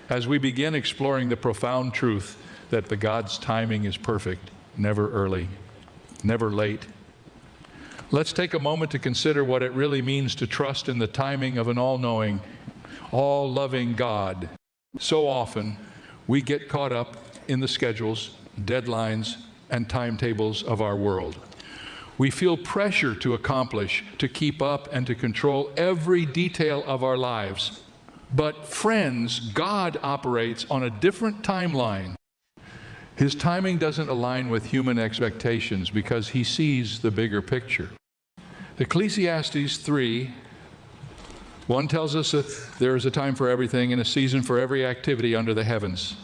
as we begin exploring the profound truth that the God's timing is perfect, never early, never late. Let's take a moment to consider what it really means to trust in the timing of an all-knowing, all-loving God. So often, we get caught up in the schedules, deadlines, and timetables of our world. We feel pressure to accomplish, to keep up, and to control every detail of our lives. But friends, God operates on a different timeline. His timing doesn't align with human expectations because He sees the bigger picture. Ecclesiastes 3:1 tells us that there is a time for everything and a season for every activity under the heavens.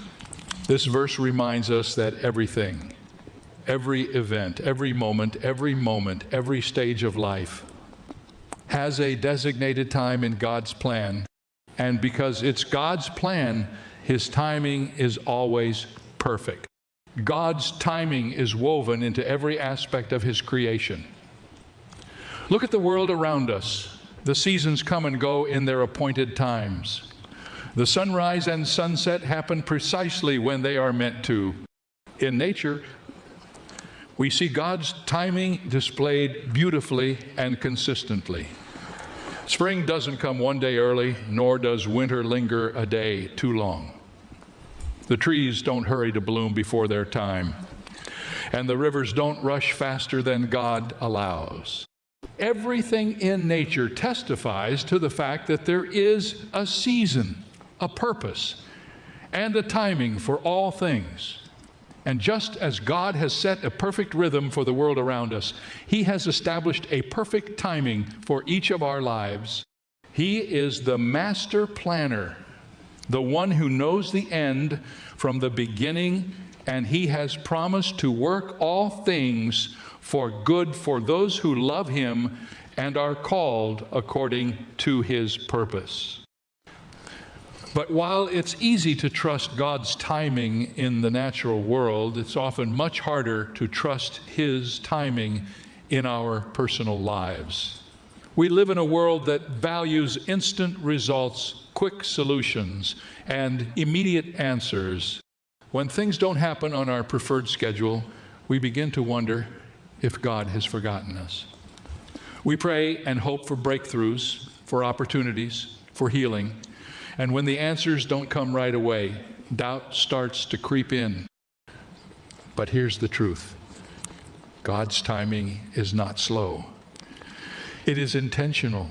This verse reminds us that everything, every event, every moment, every stage of life has a designated time in God's plan. And because it's God's plan, His timing is always perfect. God's timing is woven into every aspect of His creation. Look at the world around us. The seasons come and go in their appointed times. The sunrise and sunset happen precisely when they are meant to. In nature, we see God's timing displayed beautifully and consistently. Spring doesn't come one day early, nor does winter linger a day too long. The trees don't hurry to bloom before their time, and the rivers don't rush faster than God allows. Everything in nature testifies to the fact that there is a season, a purpose, and a timing for all things. And just as God has set a perfect rhythm for the world around us, He has established a perfect timing for each of our lives. He is the master planner, the one who knows the end from the beginning, and He has promised to work all things for good for those who love Him and are called according to His purpose. But while it's easy to trust God's timing in the natural world, it's often much harder to trust His timing in our personal lives. We live in a world that values instant results, quick solutions, and immediate answers. When things don't happen on our preferred schedule, we begin to wonder if God has forgotten us. We pray and hope for breakthroughs, for opportunities, for healing. And when the answers don't come right away, doubt starts to creep in. But here's the truth. God's timing is not slow. It is intentional.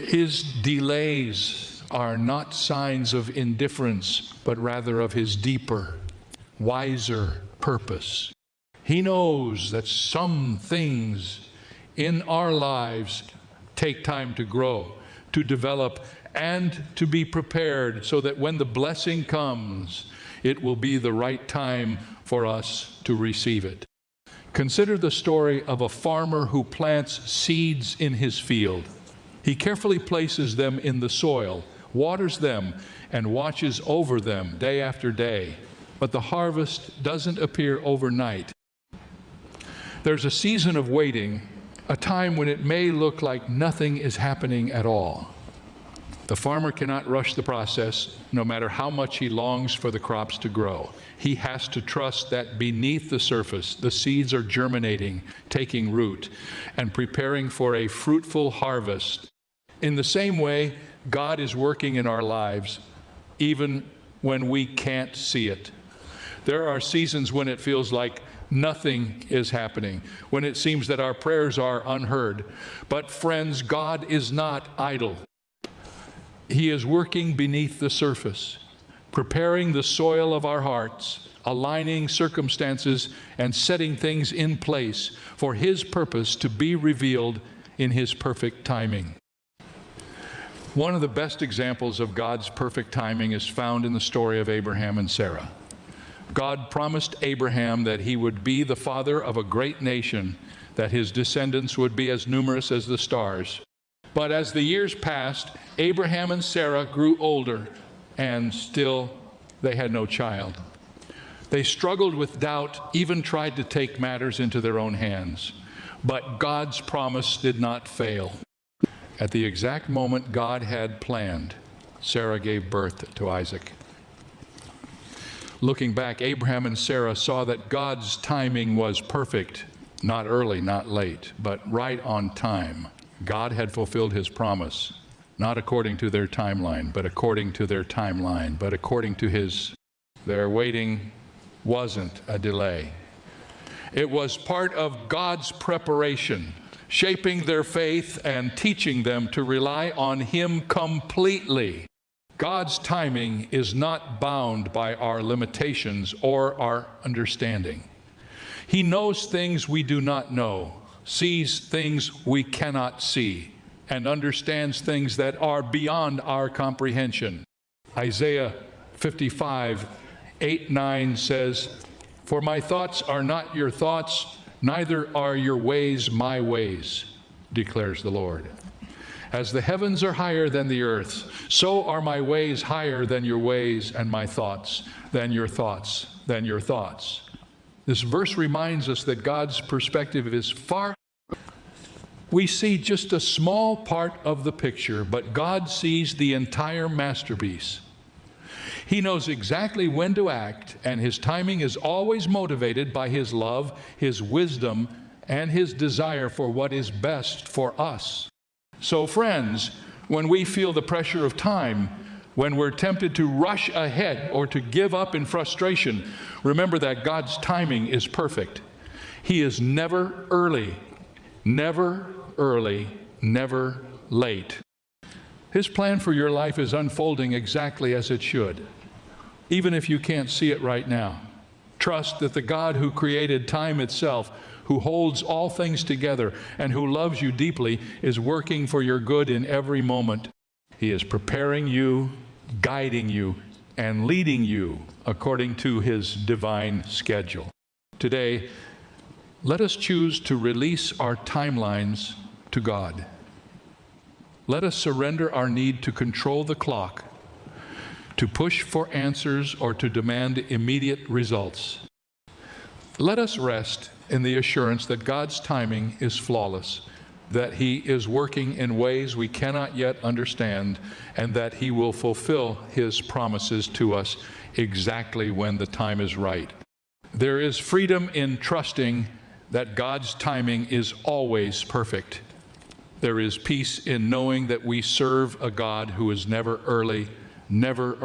His delays are not signs of indifference, but rather of His deeper, wiser purpose. He knows that some things in our lives take time to grow, to develop, and to be prepared so that when the blessing comes, it will be the right time for us to receive it. Consider the story of a farmer who plants seeds in his field. He carefully places them in the soil, waters them, and watches over them day after day. But the harvest doesn't appear overnight. There's a season of waiting, a time when it may look like nothing is happening at all. The farmer cannot rush the process, no matter how much he longs for the crops to grow. He has to trust that beneath the surface, the seeds are germinating, taking root, and preparing for a fruitful harvest. In the same way, God is working in our lives, even when we can't see it. There are seasons when it feels like nothing is happening, when it seems that our prayers are unheard. But friends, God is not idle. He is working beneath the surface, preparing the soil of our hearts, aligning circumstances, and setting things in place for His purpose to be revealed in His perfect timing. One of the best examples of God's perfect timing is found in the story of Abraham and Sarah. God promised Abraham that he would be the father of a great nation, that his descendants would be as numerous as the stars. But as the years passed, Abraham and Sarah grew older, and still they had no child. They struggled with doubt, even tried to take matters into their own hands. But God's promise did not fail. At the exact moment God had planned, Sarah gave birth to Isaac. Looking back, Abraham and Sarah saw that God's timing was perfect, not early, not late, but right on time. God had fulfilled his promise, not according to their timeline, but according to their timeline, but according to his. Their waiting wasn't a delay. It was part of God's preparation, shaping their faith and teaching them to rely on him completely. God's timing is not bound by our limitations or our understanding. He knows things we do not know, sees things we cannot see, and understands things that are beyond our comprehension. Isaiah 55:8-9 says, "For my thoughts are not your thoughts, neither are your ways my ways, declares the Lord. As the heavens are higher than the earth, so are my ways higher than your ways, and my thoughts than your thoughts, than your thoughts." This verse reminds us that God's perspective is far. We see just a small part of the picture, but God sees the entire masterpiece. He knows exactly when to act, and his timing is always motivated by his love, his wisdom, and his desire for what is best for us. So friends, when we feel the pressure of time, when we're tempted to rush ahead or to give up in frustration, remember that God's timing is perfect. He is never early, never late. His plan for your life is unfolding exactly as it should, even if you can't see it right now. Trust that the God who created time itself, who holds all things together, and who loves you deeply, is working for your good in every moment. He is preparing you, guiding you, and leading you according to his divine schedule. Today, let us choose to release our timelines to God. Let us surrender our need to control the clock, to push for answers, or to demand immediate results. Let us rest in the assurance that God's timing is flawless, that he is working in ways we cannot yet understand, and that he will fulfill his promises to us exactly when the time is right. There is freedom in trusting that God's timing is always perfect. There is peace in knowing that we serve a God who is never early, never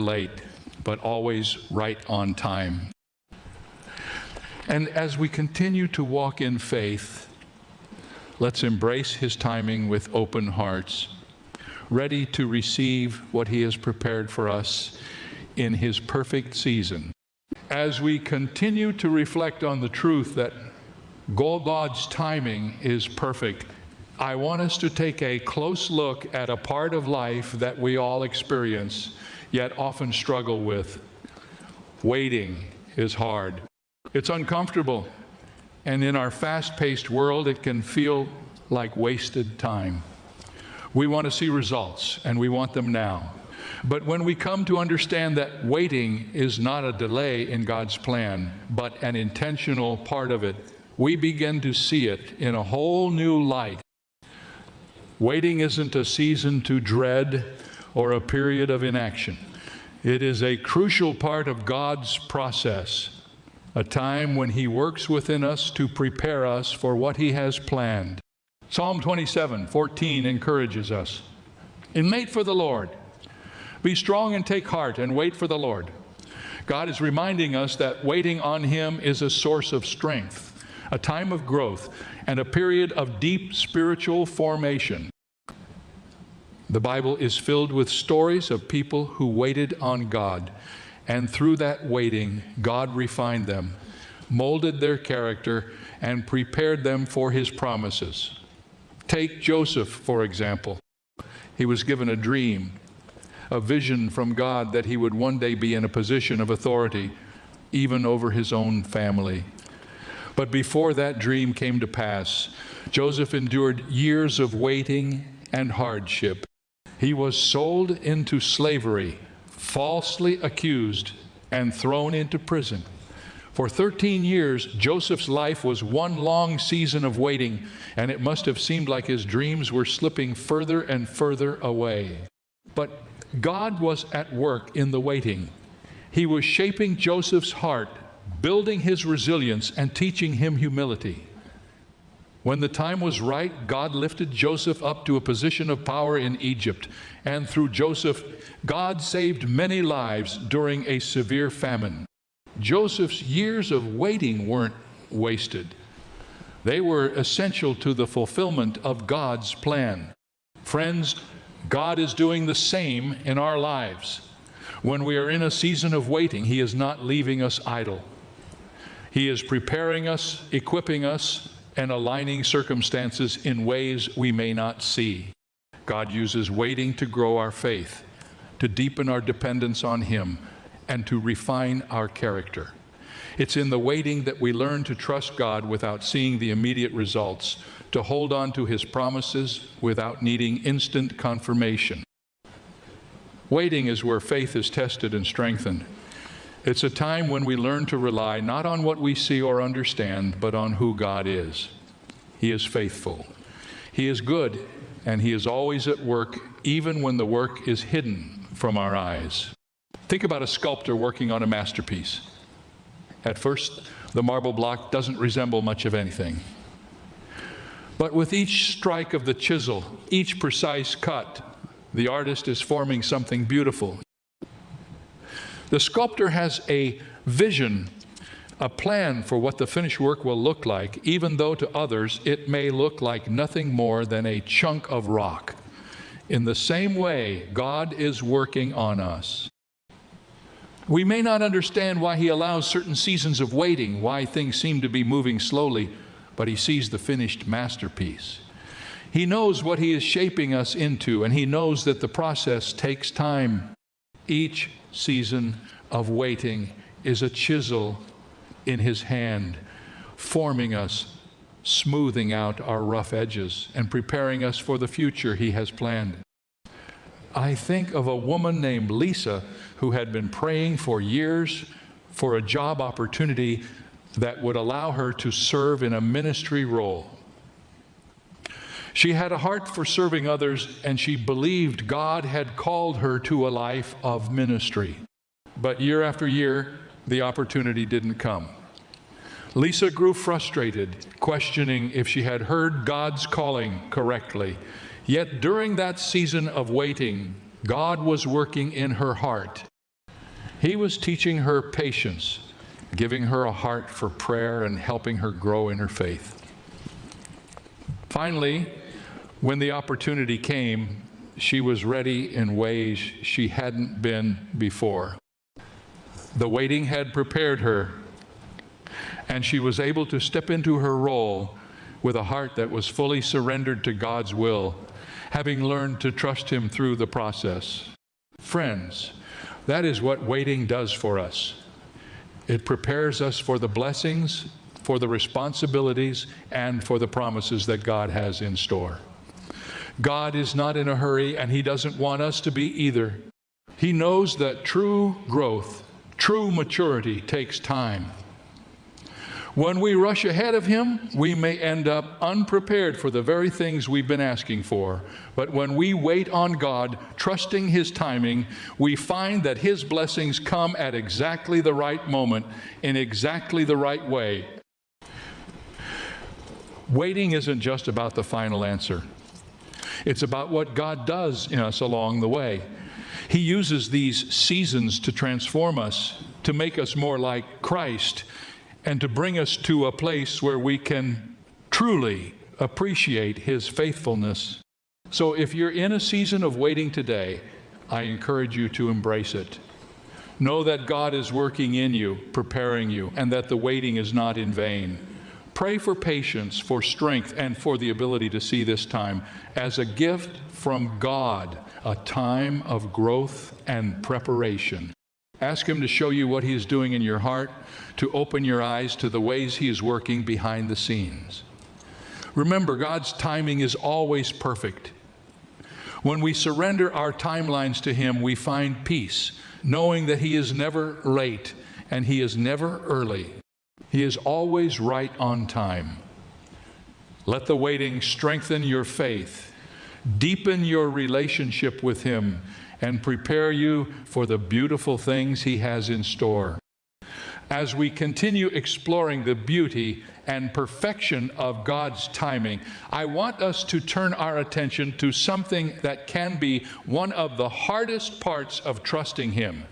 late, but always right on time. And as we continue to walk in faith, let's embrace his timing with open hearts, ready to receive what he has prepared for us in his perfect season. As we continue to reflect on the truth that God's timing is perfect, I want us to take a close look at a part of life that we all experience, yet often struggle with. Waiting is hard. It's uncomfortable, and in our fast-paced world, it can feel like wasted time. We want to see results, and we want them now. But when we come to understand that waiting is not a delay in God's plan, but an intentional part of it, we begin to see it in a whole new light. Waiting isn't a season to dread or a period of inaction. It is a crucial part of God's process, a time when he works within us to prepare us for what he has planned. Psalm 27:14 encourages us. And wait for the Lord. Be strong and take heart and wait for the Lord. God is reminding us that waiting on him is a source of strength, a time of growth, and a period of deep spiritual formation. The Bible is filled with stories of people who waited on God, and through that waiting, God refined them, molded their character, and prepared them for his promises. Take Joseph, for example. He was given a dream, a vision from God that he would one day be in a position of authority, even over his own family. But before that dream came to pass, Joseph endured years of waiting and hardship. He was sold into slavery, falsely accused, and thrown into prison. For 13 years, Joseph's life was one long season of waiting, and it must have seemed like his dreams were slipping further and further away. But God was at work in the waiting. He was shaping Joseph's heart, building his resilience, and teaching him humility. When the time was right, God lifted Joseph up to a position of power in Egypt. And through Joseph, God saved many lives during a severe famine. Joseph's years of waiting weren't wasted. They were essential to the fulfillment of God's plan. Friends, God is doing the same in our lives. When we are in a season of waiting, He is not leaving us idle. He is preparing us, equipping us, and aligning circumstances in ways we may not see. God uses waiting to grow our faith, to deepen our dependence on Him, and to refine our character. It's in the waiting that we learn to trust God without seeing the immediate results, to hold on to His promises without needing instant confirmation. Waiting is where faith is tested and strengthened. It's a time when we learn to rely not on what we see or understand, but on who God is. He is faithful. He is good, and He is always at work, even when the work is hidden from our eyes. Think about a sculptor working on a masterpiece. At first, the marble block doesn't resemble much of anything. But with each strike of the chisel, each precise cut, the artist is forming something beautiful. The sculptor has a vision, a plan for what the finished work will look like, even though to others it may look like nothing more than a chunk of rock. In the same way, God is working on us. We may not understand why He allows certain seasons of waiting, why things seem to be moving slowly, but He sees the finished masterpiece. He knows what He is shaping us into, and He knows that the process takes time. Each season of waiting is a chisel in His hand, forming us, smoothing out our rough edges, and preparing us for the future He has planned. I think of a woman named Lisa who had been praying for years for a job opportunity that would allow her to serve in a ministry role. She had a heart for serving others, and she believed God had called her to a life of ministry. But year after year, the opportunity didn't come. Lisa grew frustrated, questioning if she had heard God's calling correctly. Yet during that season of waiting, God was working in her heart. He was teaching her patience, giving her a heart for prayer, and helping her grow in her faith. Finally, when the opportunity came, she was ready in ways she hadn't been before. The waiting had prepared her, and she was able to step into her role with a heart that was fully surrendered to God's will, having learned to trust Him through the process. Friends, that is what waiting does for us. It prepares us for the blessings, for the responsibilities, and for the promises that God has in store. God is not in a hurry, and He doesn't want us to be either. He knows that true growth, true maturity takes time. When we rush ahead of Him, we may end up unprepared for the very things we've been asking for. But when we wait on God, trusting His timing, we find that His blessings come at exactly the right moment, in exactly the right way. Waiting isn't just about the final answer. It's about what God does in us along the way. He uses these seasons to transform us, to make us more like Christ, and to bring us to a place where we can truly appreciate His faithfulness. So if you're in a season of waiting today, I encourage you to embrace it. Know that God is working in you, preparing you, and that the waiting is not in vain. Pray for patience, for strength, and for the ability to see this time as a gift from God, a time of growth and preparation. Ask Him to show you what He is doing in your heart, to open your eyes to the ways He is working behind the scenes. Remember, God's timing is always perfect. When we surrender our timelines to Him, we find peace, knowing that He is never late and He is never early. He is always right on time. Let the waiting strengthen your faith, deepen your relationship with Him, and prepare you for the beautiful things He has in store. As we continue exploring the beauty and perfection of God's timing, I want us to turn our attention to something that can be one of the hardest parts of trusting Him: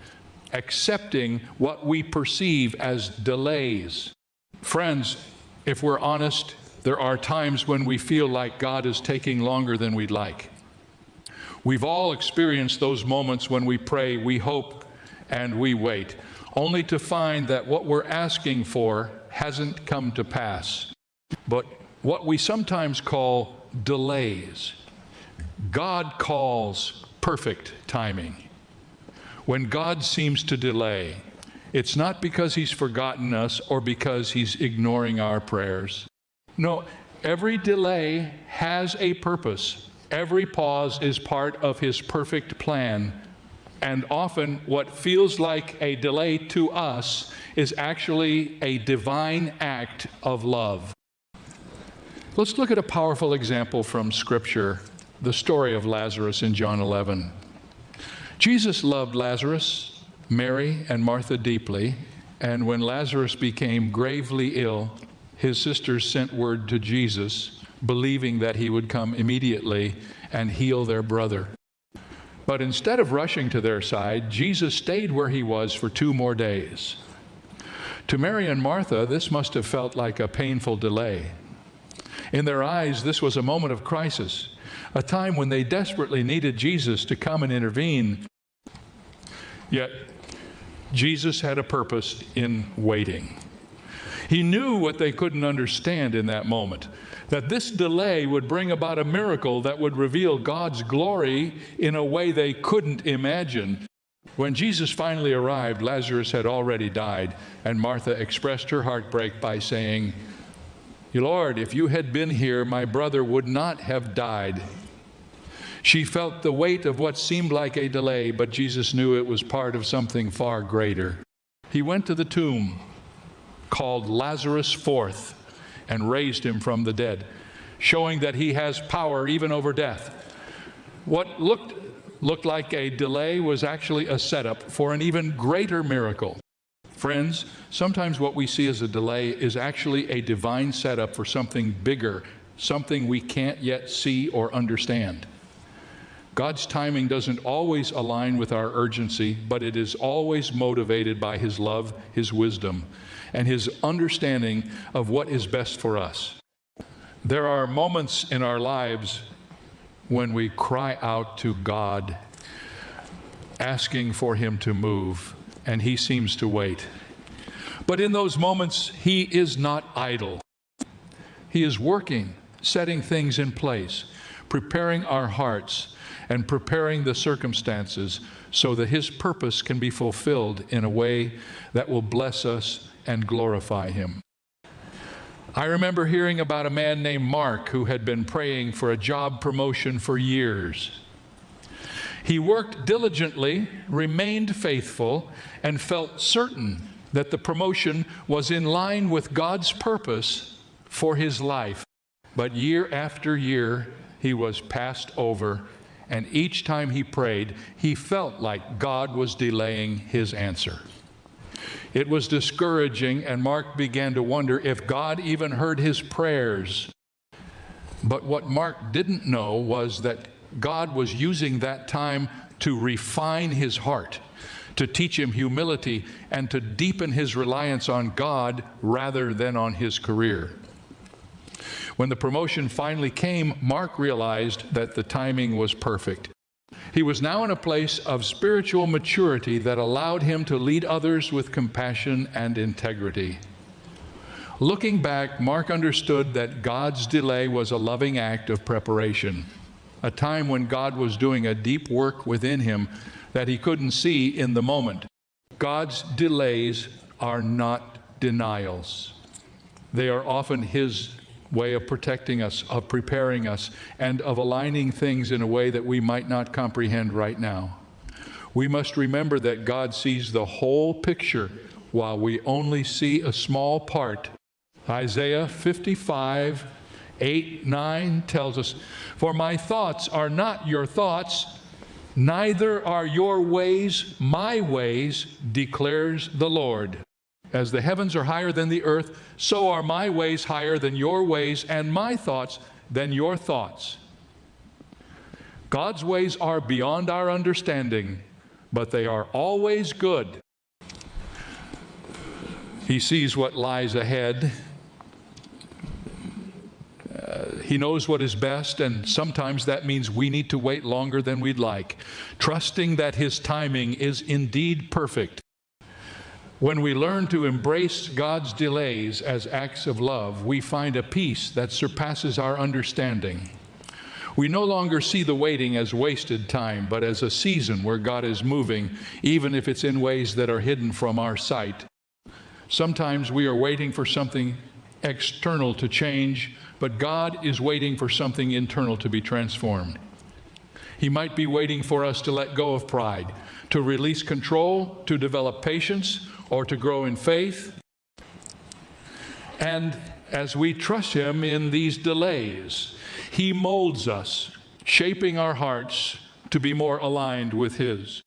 accepting what we perceive as delays. Friends, if we're honest, there are times when we feel like God is taking longer than we'd like. We've all experienced those moments when we pray, we hope, and we wait, only to find that what we're asking for hasn't come to pass. But what we sometimes call delays, God calls perfect timing. When God seems to delay, it's not because He's forgotten us or because He's ignoring our prayers. No, every delay has a purpose. Every pause is part of His perfect plan. And often what feels like a delay to us is actually a divine act of love. Let's look at a powerful example from Scripture, the story of Lazarus in John 11. Jesus loved Lazarus, Mary, and Martha deeply, and when Lazarus became gravely ill, his sisters sent word to Jesus, believing that He would come immediately and heal their brother. But instead of rushing to their side, Jesus stayed where He was for 2 more days. To Mary and Martha, this must have felt like a painful delay. In their eyes, this was a moment of crisis, a time when they desperately needed Jesus to come and intervene. Yet, Jesus had a purpose in waiting. He knew what they couldn't understand in that moment, that this delay would bring about a miracle that would reveal God's glory in a way they couldn't imagine. When Jesus finally arrived, Lazarus had already died, and Martha expressed her heartbreak by saying, "Lord, if you had been here, my brother would not have died." She felt the weight of what seemed like a delay, but Jesus knew it was part of something far greater. He went to the tomb, called Lazarus forth, and raised him from the dead, showing that He has power even over death. What looked like a delay was actually a setup for an even greater miracle. Friends, sometimes what we see as a delay is actually a divine setup for something bigger, something we can't yet see or understand. God's timing doesn't always align with our urgency, but it is always motivated by His love, His wisdom, and His understanding of what is best for us. There are moments in our lives when we cry out to God, asking for Him to move, and He seems to wait. But in those moments, He is not idle. He is working, setting things in place, preparing our hearts, and preparing the circumstances so that His purpose can be fulfilled in a way that will bless us and glorify Him. I remember hearing about a man named Mark who had been praying for a job promotion for years. He worked diligently, remained faithful, and felt certain that the promotion was in line with God's purpose for his life. But year after year, he was passed over, and each time he prayed, he felt like God was delaying His answer. It was discouraging, and Mark began to wonder if God even heard his prayers. But what Mark didn't know was that God was using that time to refine his heart, to teach him humility, and to deepen his reliance on God rather than on his career. When the promotion finally came, Mark realized that the timing was perfect. He was now in a place of spiritual maturity that allowed him to lead others with compassion and integrity. Looking back, Mark understood that God's delay was a loving act of preparation, a time when God was doing a deep work within him that he couldn't see in the moment. God's delays are not denials. They are often His way of protecting us, of preparing us, and of aligning things in a way that we might not comprehend right now. We must remember that God sees the whole picture while we only see a small part. Isaiah 55, 8, 9 tells us, "For my thoughts are not your thoughts, Neither are your ways my ways, declares the Lord. As the heavens are higher than the earth, so are my ways higher than your ways, and my thoughts than your thoughts. God's ways are beyond our understanding, but they are always good. He sees what lies ahead. He knows what is best, and sometimes that means we need to wait longer than we'd like, trusting that His timing is indeed perfect. When we learn to embrace God's delays as acts of love, we find a peace that surpasses our understanding. We no longer see the waiting as wasted time, but as a season where God is moving, even if it's in ways that are hidden from our sight. Sometimes we are waiting for something external to change, but God is waiting for something internal to be transformed. He might be waiting for us to let go of pride, to release control, to develop patience, or to grow in faith. And as we trust Him in these delays, He molds us, shaping our hearts to be more aligned with His.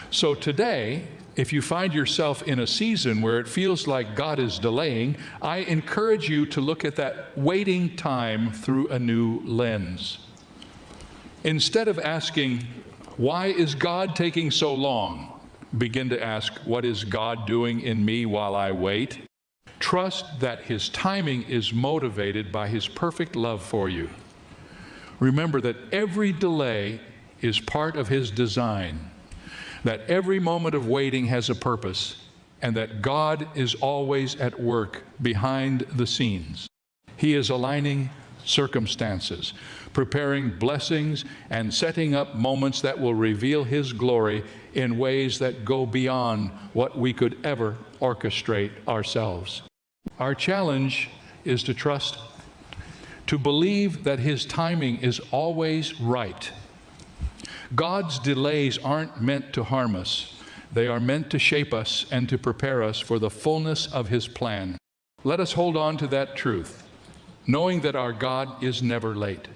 So today, if you find yourself in a season where it feels like God is delaying, I encourage you to look at that waiting time through a new lens. Instead of asking, why is God taking so long? Begin to ask, what is God doing in me while I wait? Trust that His timing is motivated by His perfect love for you. Remember that every delay is part of His design, that every moment of waiting has a purpose, and that God is always at work behind the scenes. He is aligning circumstances, preparing blessings, and setting up moments that will reveal His glory in ways that go beyond what we could ever orchestrate ourselves. Our challenge is to trust, to believe that His timing is always right. God's delays aren't meant to harm us. They are meant to shape us and to prepare us for the fullness of His plan. Let us hold on to that truth, knowing that our God is never late.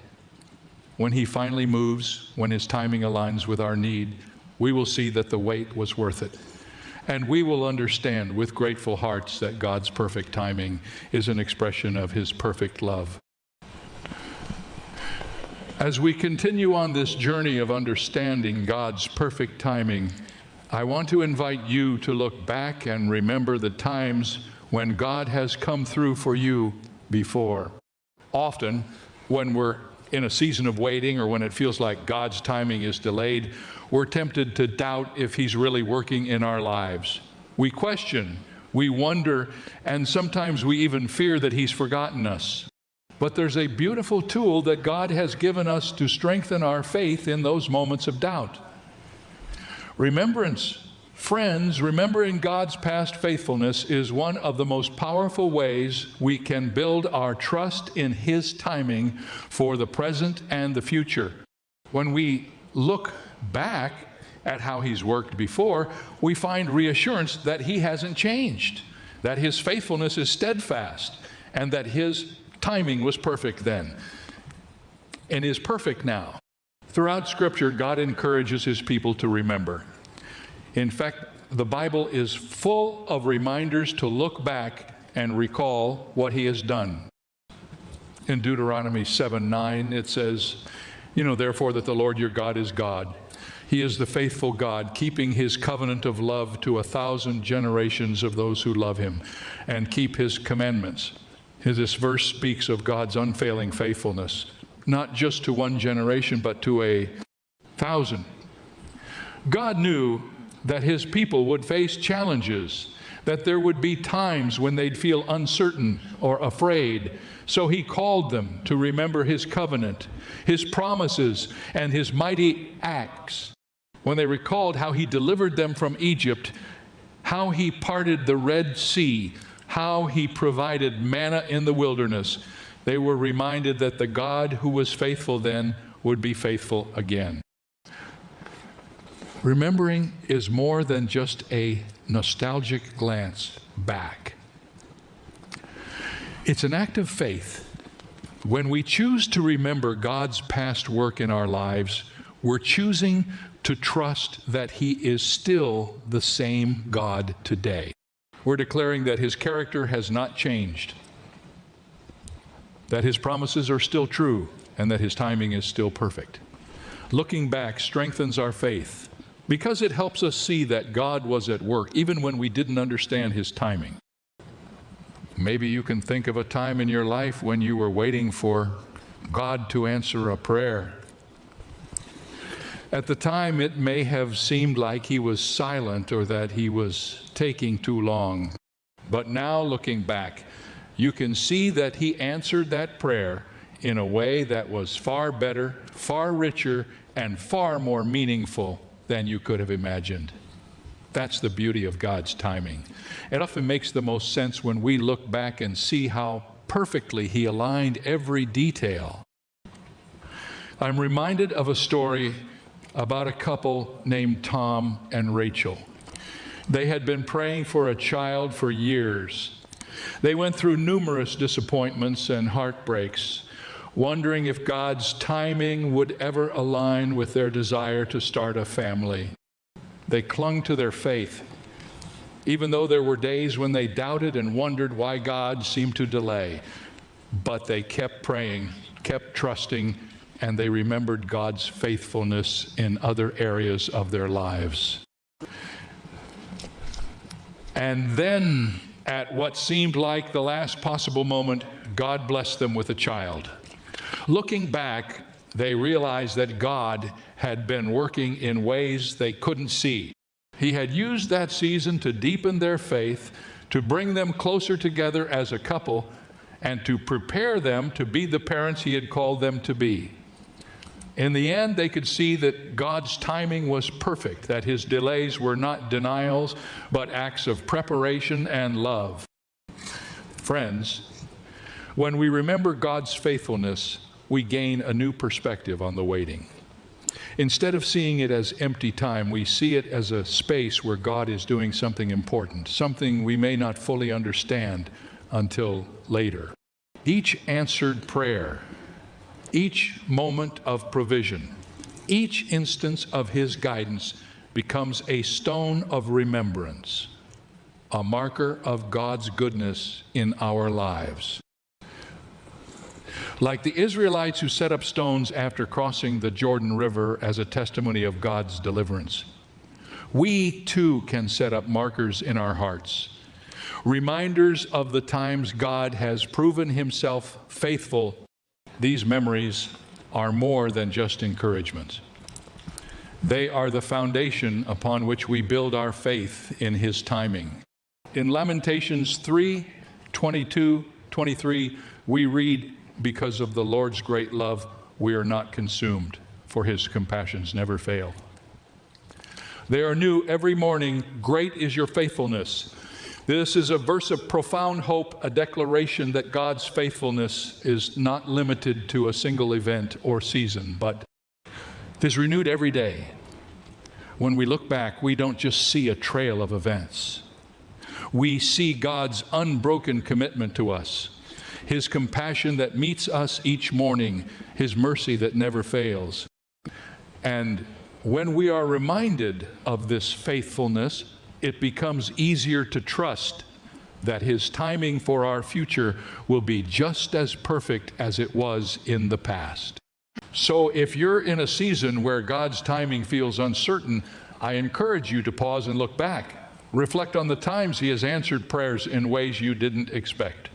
When He finally moves, when His timing aligns with our need, we will see that the wait was worth it. And we will understand with grateful hearts that God's perfect timing is an expression of His perfect love. As we continue on this journey of understanding God's perfect timing, I want to invite you to look back and remember the times when God has come through for you before. Often, when we're in a season of waiting or when it feels like God's timing is delayed, we're tempted to doubt if He's really working in our lives. We question, we wonder, and sometimes we even fear that He's forgotten us. But there's a beautiful tool that God has given us to strengthen our faith in those moments of doubt. Remembrance. Friends, remembering God's past faithfulness is one of the most powerful ways we can build our trust in His timing for the present and the future. When we look back at how He's worked before, we find reassurance that He hasn't changed, that His faithfulness is steadfast, and that His timing was perfect then and is perfect now. Throughout Scripture, God encourages His people to remember. In fact, the Bible is full of reminders to look back and recall what He has done. In Deuteronomy 7:9, it says, "You know, therefore, that the Lord your God is God. He is the faithful God, keeping His covenant of love to 1,000 generations of those who love Him and keep His commandments." This verse speaks of God's unfailing faithfulness, not just to one generation, but to 1,000. God knew that His people would face challenges, that there would be times when they'd feel uncertain or afraid. So He called them to remember His covenant, His promises, and His mighty acts. When they recalled how He delivered them from Egypt, how He parted the Red Sea, how He provided manna in the wilderness, they were reminded that the God who was faithful then would be faithful again. Remembering is more than just a nostalgic glance back. It's an act of faith. When we choose to remember God's past work in our lives, we're choosing to trust that He is still the same God today. We're declaring that His character has not changed, that His promises are still true, and that His timing is still perfect. Looking back strengthens our faith because it helps us see that God was at work even when we didn't understand His timing. Maybe you can think of a time in your life when you were waiting for God to answer a prayer. At the time, it may have seemed like He was silent or that He was taking too long. But now, looking back, you can see that He answered that prayer in a way that was far better, far richer, and far more meaningful than you could have imagined. That's the beauty of God's timing. It often makes the most sense when we look back and see how perfectly He aligned every detail. I'm reminded of a story about a couple named Tom and Rachel. They had been praying for a child for years. They went through numerous disappointments and heartbreaks, wondering if God's timing would ever align with their desire to start a family. They clung to their faith, even though there were days when they doubted and wondered why God seemed to delay. But they kept praying, kept trusting, and they remembered God's faithfulness in other areas of their lives. And then, at what seemed like the last possible moment, God blessed them with a child. Looking back, they realized that God had been working in ways they couldn't see. He had used that season to deepen their faith, to bring them closer together as a couple, and to prepare them to be the parents He had called them to be. In the end, they could see that God's timing was perfect, that His delays were not denials, but acts of preparation and love. Friends, when we remember God's faithfulness, we gain a new perspective on the waiting. Instead of seeing it as empty time, we see it as a space where God is doing something important, something we may not fully understand until later. Each answered prayer, each moment of provision, each instance of His guidance becomes a stone of remembrance, a marker of God's goodness in our lives. Like the Israelites who set up stones after crossing the Jordan River as a testimony of God's deliverance, we too can set up markers in our hearts, reminders of the times God has proven Himself faithful. These memories are more than just encouragement. They are the foundation upon which we build our faith in His timing. In Lamentations 3:22-23, we read, "Because of the Lord's great love, we are not consumed, for His compassions never fail. They are new every morning. Great is your faithfulness." This is a verse of profound hope, a declaration that God's faithfulness is not limited to a single event or season, but it is renewed every day. When we look back, we don't just see a trail of events. We see God's unbroken commitment to us, His compassion that meets us each morning, His mercy that never fails. And when we are reminded of this faithfulness, it becomes easier to trust that His timing for our future will be just as perfect as it was in the past. So if you're in a season where God's timing feels uncertain, I encourage you to pause and look back. Reflect on the times He has answered prayers in ways you didn't expect.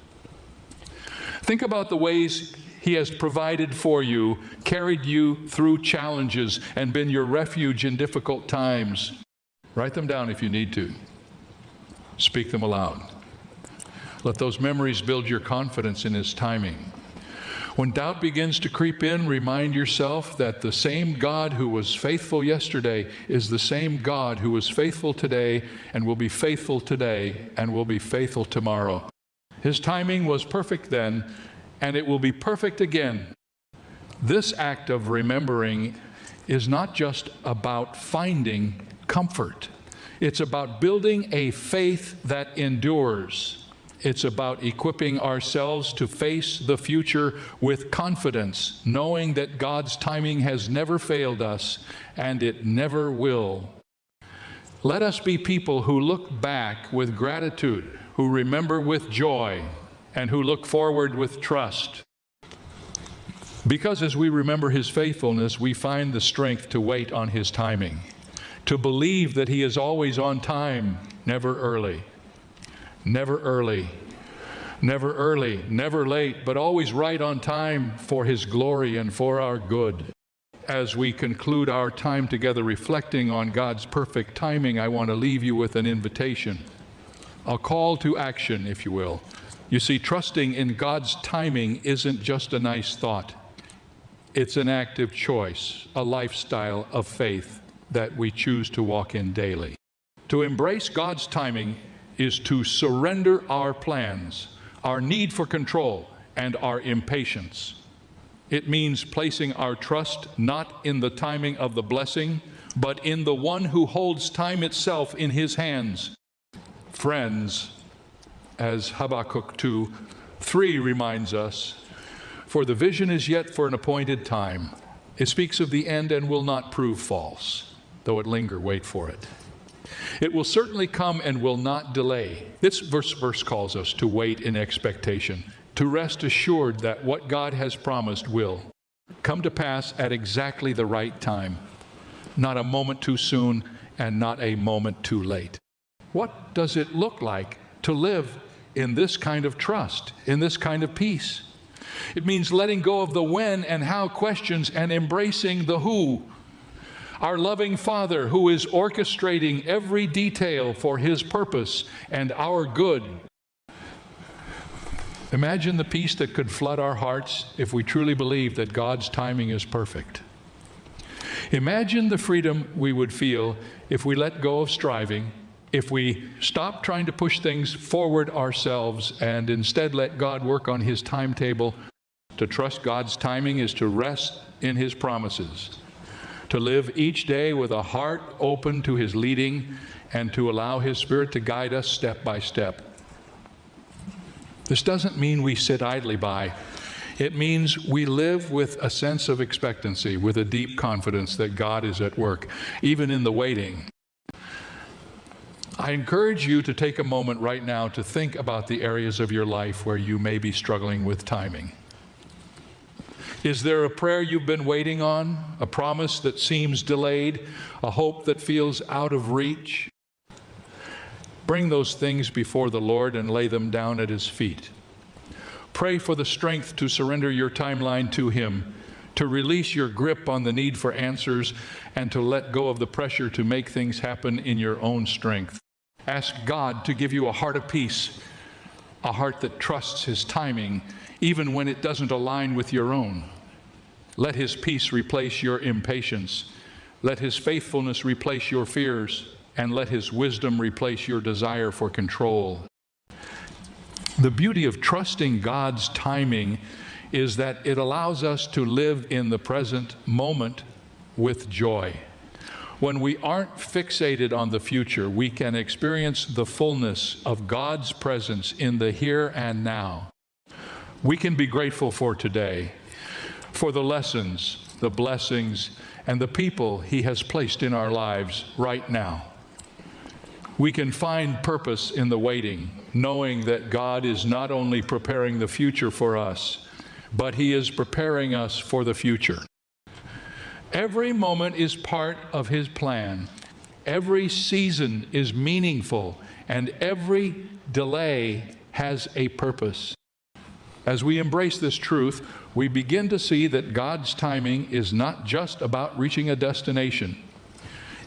Think about the ways He has provided for you, carried you through challenges, and been your refuge in difficult times. Write them down if you need to. Speak them aloud. Let those memories build your confidence in His timing. When doubt begins to creep in, remind yourself that the same God who was faithful yesterday is the same God who is faithful today and will be faithful today and will be faithful tomorrow. His timing was perfect then, and it will be perfect again. This act of remembering is not just about finding comfort. It's about building a faith that endures. It's about equipping ourselves to face the future with confidence, knowing that God's timing has never failed us and it never will. Let us be people who look back with gratitude, who remember with joy, and who look forward with trust. Because as we remember His faithfulness, we find the strength to wait on His timing, to believe that He is always on time, never early. Never early, never early, never late, but always right on time for His glory and for our good. As we conclude our time together reflecting on God's perfect timing, I want to leave you with an invitation, a call to action, if you will. You see, trusting in God's timing isn't just a nice thought. It's an active choice, a lifestyle of faith that we choose to walk in daily. To embrace God's timing is to surrender our plans, our need for control, and our impatience. It means placing our trust not in the timing of the blessing, but in the one who holds time itself in His hands. Friends, as Habakkuk 2:3 reminds us, for the vision is yet for an appointed time. It speaks of the end and will not prove false. Though it linger, wait for it. It will certainly come and will not delay. This verse calls us to wait in expectation, to rest assured that what God has promised will come to pass at exactly the right time, not a moment too soon and not a moment too late. What does it look like to live in this kind of trust, in this kind of peace? It means letting go of the when and how questions and embracing the who. Our loving Father who is orchestrating every detail for His purpose and our good. Imagine the peace that could flood our hearts if we truly believe that God's timing is perfect. Imagine the freedom we would feel if we let go of striving, if we stop trying to push things forward ourselves and instead let God work on His timetable. To trust God's timing is to rest in His promises, to live each day with a heart open to His leading and to allow His Spirit to guide us step by step. This doesn't mean we sit idly by. It means we live with a sense of expectancy, with a deep confidence that God is at work, even in the waiting. I encourage you to take a moment right now to think about the areas of your life where you may be struggling with timing. Is there a prayer you've been waiting on, a promise that seems delayed, a hope that feels out of reach? Bring those things before the Lord and lay them down at His feet. Pray for the strength to surrender your timeline to Him, to release your grip on the need for answers, and to let go of the pressure to make things happen in your own strength. Ask God to give you a heart of peace, a heart that trusts His timing, even when it doesn't align with your own. Let His peace replace your impatience. Let His faithfulness replace your fears, and let His wisdom replace your desire for control. The beauty of trusting God's timing is that it allows us to live in the present moment with joy. When we aren't fixated on the future, we can experience the fullness of God's presence in the here and now. We can be grateful for today, for the lessons, the blessings, and the people He has placed in our lives right now. We can find purpose in the waiting, knowing that God is not only preparing the future for us, but He is preparing us for the future. Every moment is part of His plan. Every season is meaningful, and every delay has a purpose. As we embrace this truth, we begin to see that God's timing is not just about reaching a destination.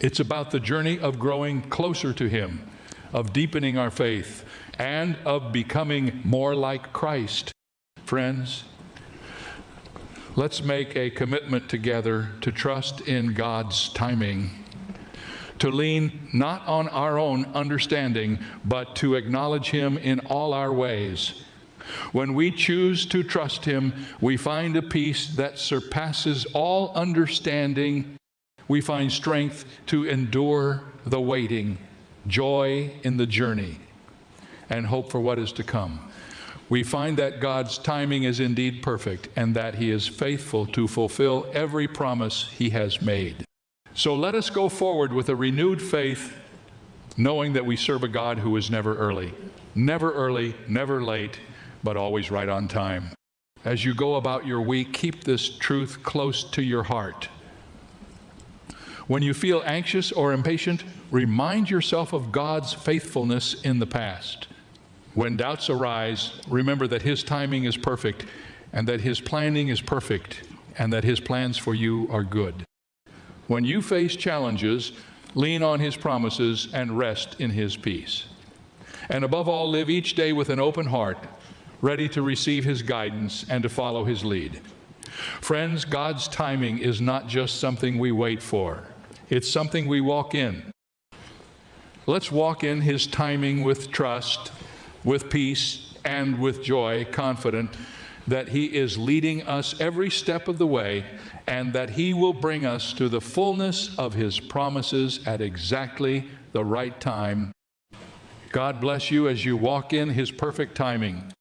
It's about the journey of growing closer to Him, of deepening our faith, and of becoming more like Christ. Friends, let's make a commitment together to trust in God's timing, to lean not on our own understanding, but to acknowledge Him in all our ways. When we choose to trust Him, we find a peace that surpasses all understanding. We find strength to endure the waiting, joy in the journey. and hope for what is to come. We find that God's timing is indeed perfect and that He is faithful to fulfill every promise He has made. So let us go forward with a renewed faith, knowing that we serve a God who is never early, never late, but always right on time. As you go about your week, keep this truth close to your heart. When you feel anxious or impatient, remind yourself of God's faithfulness in the past. When doubts arise, remember that His timing is perfect, and that His planning is perfect, and that His plans for you are good. When you face challenges, lean on His promises and rest in His peace. And above all, live each day with an open heart, ready to receive His guidance and to follow His lead. Friends, God's timing is not just something we wait for. It's something we walk in. Let's walk in His timing with trust, with peace, and with joy, confident that He is leading us every step of the way and that He will bring us to the fullness of His promises at exactly the right time. God bless you as you walk in His perfect timing.